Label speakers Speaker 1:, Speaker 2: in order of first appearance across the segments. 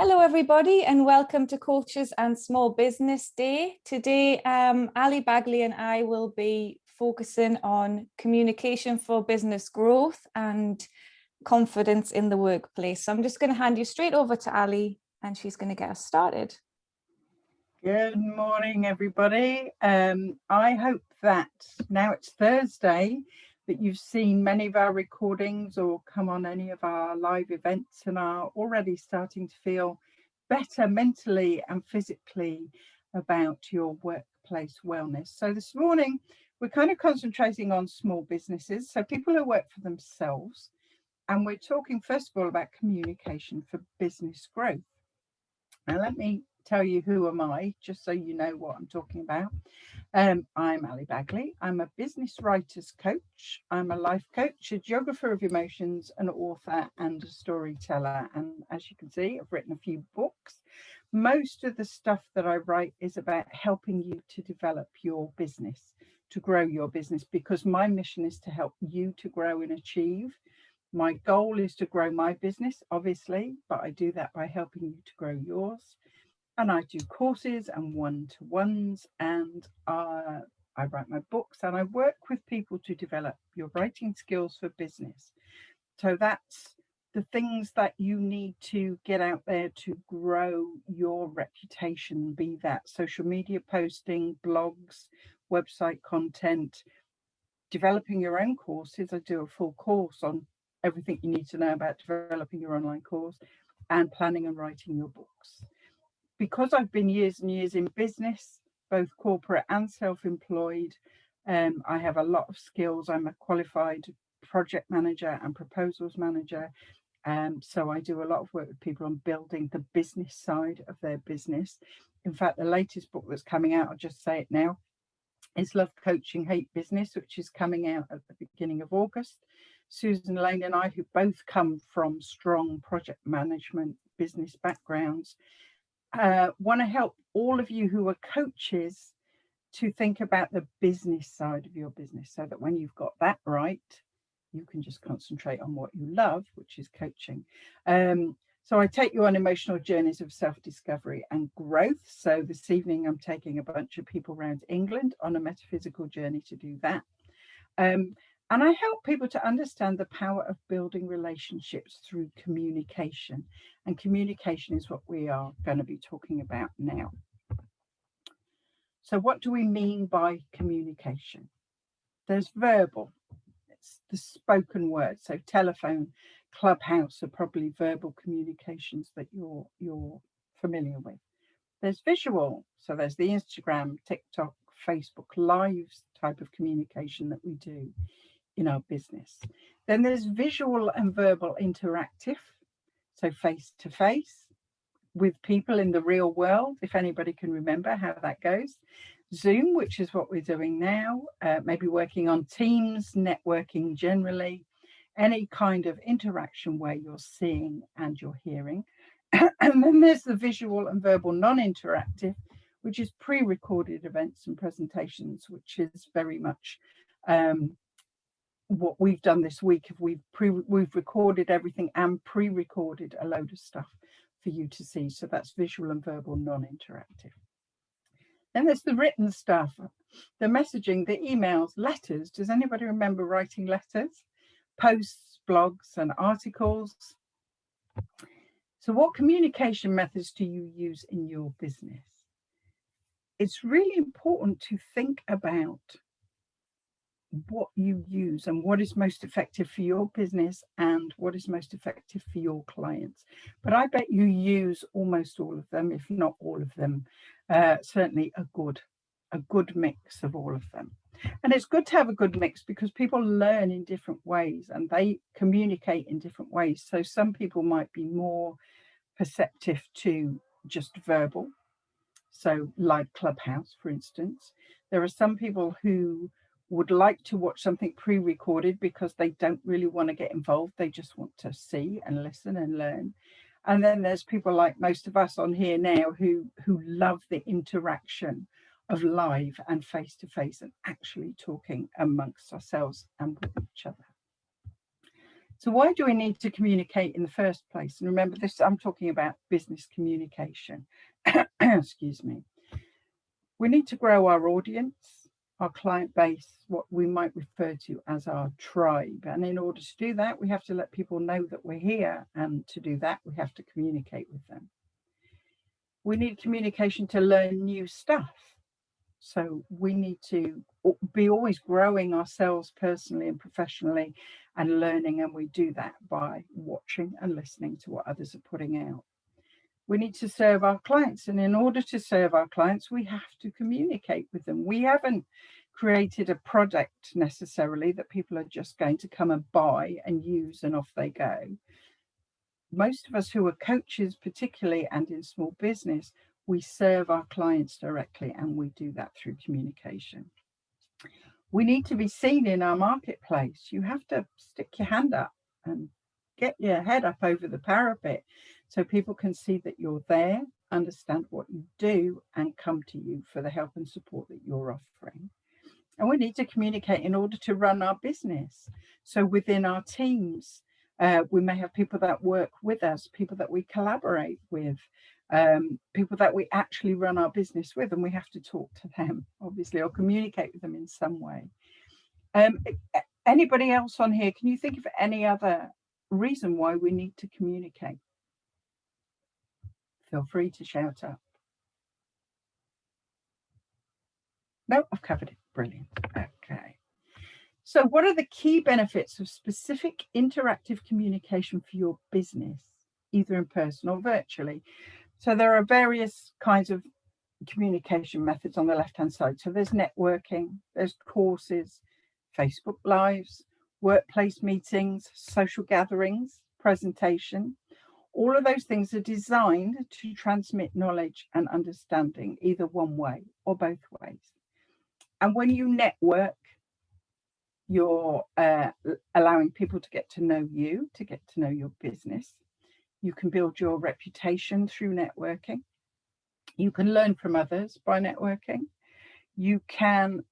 Speaker 1: Hello everybody and welcome to Coaches and Small Business Day. Today Ali Bagley and I will be focusing on communication for business growth and confidence in the workplace. So I'm just going to hand you straight over to Ali and she's going to get us started.
Speaker 2: Good morning everybody. I hope that now it's Thursday that you've seen many of our recordings or come on any of our live events and are already starting to feel better mentally and physically about your workplace wellness. So this morning we're kind of concentrating on small businesses, so people who work for themselves, and we're talking first of all about communication for business growth. Now let me tell you who am I, just so you know what I'm talking about. I'm Ali Bagley. I'm a business writer's coach. I'm a life coach, a geographer of emotions, an author and a storyteller. And as you can see, I've written a few books. Most of the stuff that I write is about helping you to develop your business, to grow your business, because my mission is to help you to grow and achieve. My goal is to grow my business, obviously, but I do that by helping you to grow yours. And I do courses and one-to-ones, and I write my books, and I work with people to develop your writing skills for business. So that's the things that you need to get out there to grow your reputation, be that social media posting, blogs, website content, developing your own courses. I do a full course on everything you need to know about developing your online course, and planning and writing your books. Because I've been years and years in business, both corporate and self-employed, I have a lot of skills. I'm a qualified project manager and proposals manager. So I do a lot of work with people on building the business side of their business. In fact, the latest book that's coming out, I'll just say it now, is Love Coaching, Hate Business, which is coming out at the beginning of August. Susan Lane and I, who both come from strong project management business backgrounds, want to help all of you who are coaches to think about the business side of your business, so that when you've got that right, you can just concentrate on what you love, which is coaching. So I take you on emotional journeys of self-discovery and growth. So this evening I'm taking a bunch of people around England on a metaphysical journey to do that. And I help people to understand the power of building relationships through communication. And communication is what we are going to be talking about now. So what do we mean by communication? There's verbal, it's the spoken word. So telephone, Clubhouse are probably verbal communications that you're familiar with. There's visual. So there's the Instagram, TikTok, Facebook Lives type of communication that we do in our business. Then there's visual and verbal interactive, so face to face with people in the real world, if anybody can remember how that goes. Zoom, which is what we're doing now, maybe working on Teams, networking generally, any kind of interaction where you're seeing and you're hearing. And then there's the visual and verbal non-interactive, which is pre-recorded events and presentations, which is very much what we've done this week. We've recorded everything and pre-recorded a load of stuff for you to see. So that's visual and verbal non-interactive. Then there's the written stuff, the messaging, the emails, letters. Does anybody remember writing letters, posts, blogs and articles? So what communication methods do you use in your business? It's really important to think about what you use and what is most effective for your business and what is most effective for your clients. But I bet you use almost all of them, if not all of them, certainly a good mix of all of them. And it's good to have a good mix because people learn in different ways and they communicate in different ways. So some people might be more perceptive to just verbal, so like Clubhouse, for instance. There are some people who would like to watch something pre-recorded because they don't really want to get involved. They just want to see and listen and learn. And then there's people like most of us on here now who love the interaction of live and face-to-face and actually talking amongst ourselves and with each other. So why do we need to communicate in the first place? And remember this, I'm talking about business communication. Excuse me. We need to grow our audience, our client base, what we might refer to as our tribe. And in order to do that, we have to let people know that we're here. And to do that, we have to communicate with them. We need communication to learn new stuff. So we need to be always growing ourselves personally and professionally and learning. And we do that by watching and listening to what others are putting out. We need to serve our clients. And in order to serve our clients, we have to communicate with them. We haven't created a product necessarily that people are just going to come and buy and use and off they go. Most of us who are coaches, particularly and in small business, we serve our clients directly, and we do that through communication. We need to be seen in our marketplace. You have to stick your hand up and get your head up over the parapet so people can see that you're there, understand what you do, and come to you for the help and support that you're offering. And we need to communicate in order to run our business. So within our teams, we may have people that work with us, people that we collaborate with, people that we actually run our business with, and we have to talk to them, obviously, or communicate with them in some way. Anybody else on here, can you think of any other reason why we need to communicate? Feel free to shout up. No, I've covered it. Brilliant. Okay. So what are the key benefits of specific interactive communication for your business, either in person or virtually? So there are various kinds of communication methods on the left-hand side. So there's networking, there's courses, Facebook Lives, workplace meetings, social gatherings, presentation. All of those things are designed to transmit knowledge and understanding, either one way or both ways. And when you network, you're allowing people to get to know you, to get to know your business. You can build your reputation through networking. You can learn from others by networking. You can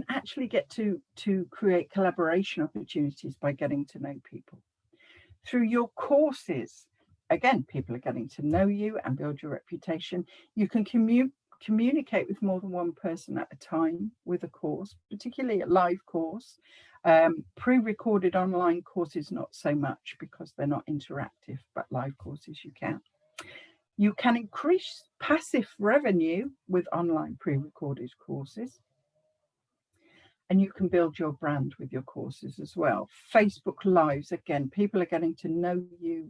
Speaker 2: actually get to create collaboration opportunities by getting to know people. Through your courses, again, people are getting to know you and build your reputation. You can communicate with more than one person at a time with a course, particularly a live course. Pre-recorded online courses, not so much because they're not interactive, but live courses you can. You can increase passive revenue with online pre-recorded courses. And you can build your brand with your courses as well. Facebook Lives, again, people are getting to know you.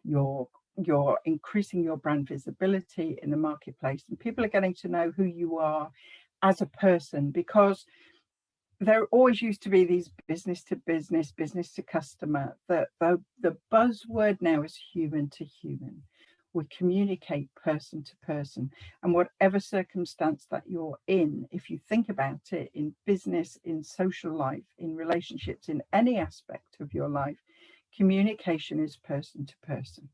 Speaker 2: You're increasing your brand visibility in the marketplace, and people are getting to know who you are as a person, because there always used to be these business to business, business to customer. The buzzword now is human to human. We communicate person to person, and whatever circumstance that you're in, if you think about it, in business, in social life, in relationships, in any aspect of your life, communication is person to person.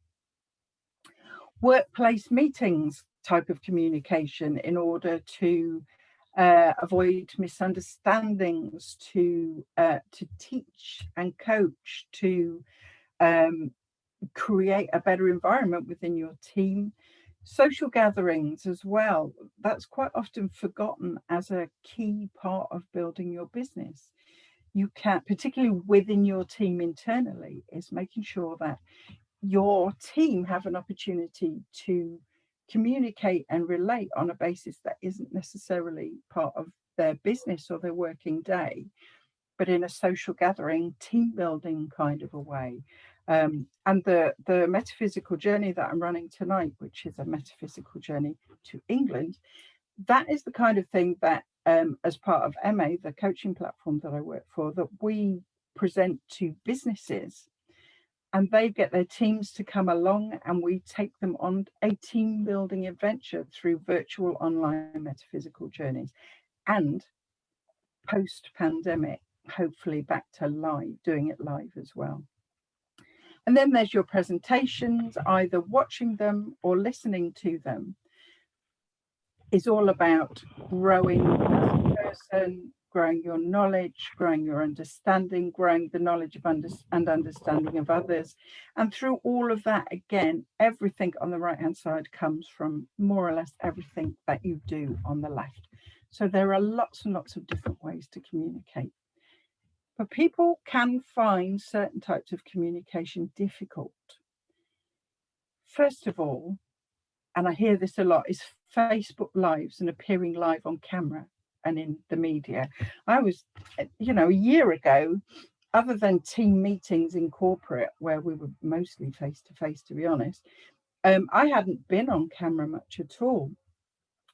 Speaker 2: Workplace meetings type of communication in order to avoid misunderstandings, to teach and coach, to create a better environment within your team. Social gatherings as well, that's quite often forgotten as a key part of building your business. You can, particularly within your team internally, is making sure that your team have an opportunity to communicate and relate on a basis that isn't necessarily part of their business or their working day, but in a social gathering, team building kind of a way. And the metaphysical journey that I'm running tonight, which is a metaphysical journey to England, that is the kind of thing that as part of MA, the coaching platform that I work for, that we present to businesses, and they get their teams to come along, and we take them on a team building adventure through virtual online metaphysical journeys, and post-pandemic, hopefully back to live, doing it live as well. And then there's your presentations, either watching them or listening to them is all about growing as a person, growing your knowledge, growing your understanding, growing the knowledge of understanding of others. And through all of that, again, everything on the right-hand side comes from more or less everything that you do on the left. So there are lots and lots of different ways to communicate. But people can find certain types of communication difficult. First of all, and I hear this a lot, is Facebook Lives and appearing live on camera and in the media. I was, you know, a year ago, other than team meetings in corporate, where we were mostly face-to-face, to be honest, I hadn't been on camera much at all.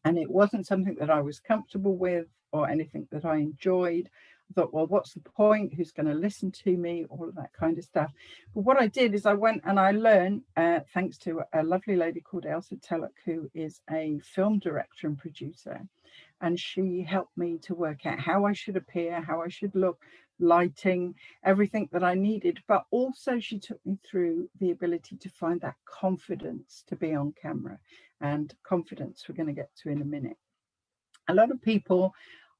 Speaker 2: And it wasn't something that I was comfortable with or anything that I enjoyed. I thought, well, what's the point? Who's going to listen to me? All of that kind of stuff. But what I did is I went and I learned, thanks to a lovely lady called Elsa Tellock, who is a film director and producer. And she helped me to work out how I should appear, how I should look, lighting, everything that I needed. But also she took me through the ability to find that confidence to be on camera, and confidence we're going to get to in a minute. A lot of people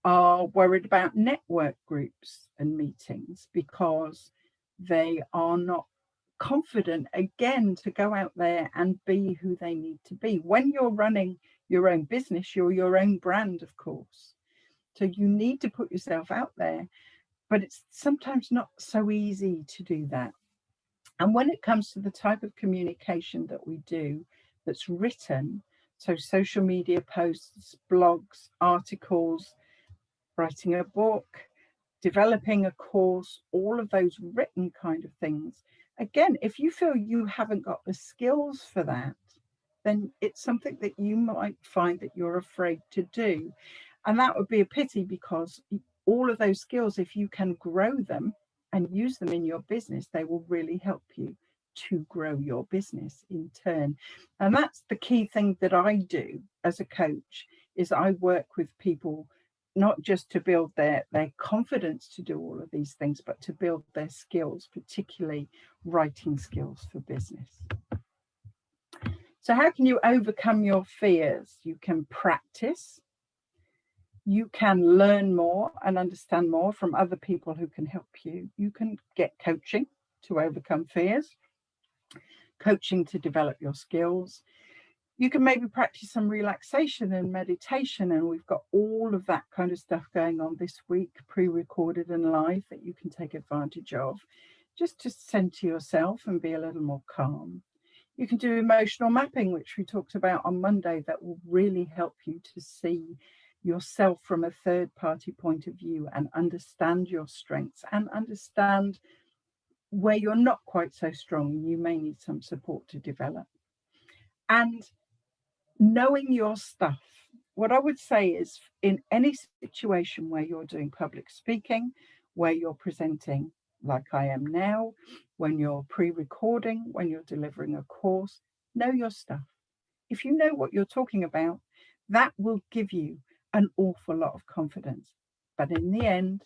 Speaker 2: are worried about network groups and meetings because they are not confident, again, to go out there and be who they need to be. When you're running your own business, you're your own brand, of course. So you need to put yourself out there, but it's sometimes not so easy to do that. And when it comes to the type of communication that we do that's written, so social media posts, blogs, articles, writing a book, developing a course, all of those written kind of things. Again, if you feel you haven't got the skills for that, then it's something that you might find that you're afraid to do. And that would be a pity, because all of those skills, if you can grow them and use them in your business, they will really help you to grow your business in turn. And that's the key thing that I do as a coach, is I work with people not just to build their confidence to do all of these things, but to build their skills, particularly writing skills for business. So how can you overcome your fears? You can practice. You can learn more and understand more from other people who can help you. You can get coaching to overcome fears, coaching to develop your skills. You can maybe practice some relaxation and meditation, and we've got all of that kind of stuff going on this week, pre-recorded and live, that you can take advantage of, just to center yourself and be a little more calm. You can do emotional mapping, which we talked about on Monday, that will really help you to see yourself from a third-party point of view and understand your strengths and understand where you're not quite so strong and you may need some support to develop. And knowing your stuff. What I would say is, in any situation where you're doing public speaking, where you're presenting like I am now, when you're pre-recording, when you're delivering a course, know your stuff. If you know what you're talking about, that will give you an awful lot of confidence. But in the end,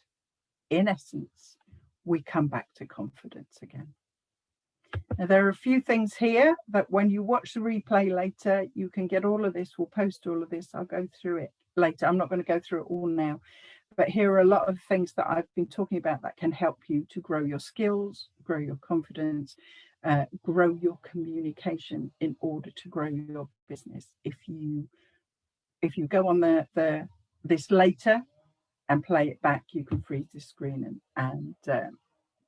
Speaker 2: in essence, we come back to confidence again. Now, there are a few things here that when you watch the replay later, you can get all of this. We'll post all of this. I'll go through it later. I'm not going to go through it all now. But here are a lot of things that I've been talking about that can help you to grow your skills, grow your confidence, grow your communication in order to grow your business. If you go on this later and play it back, you can freeze the screen and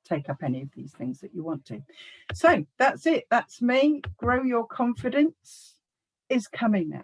Speaker 2: take up any of these things that you want to. So that's it. That's me. Grow your confidence is coming now.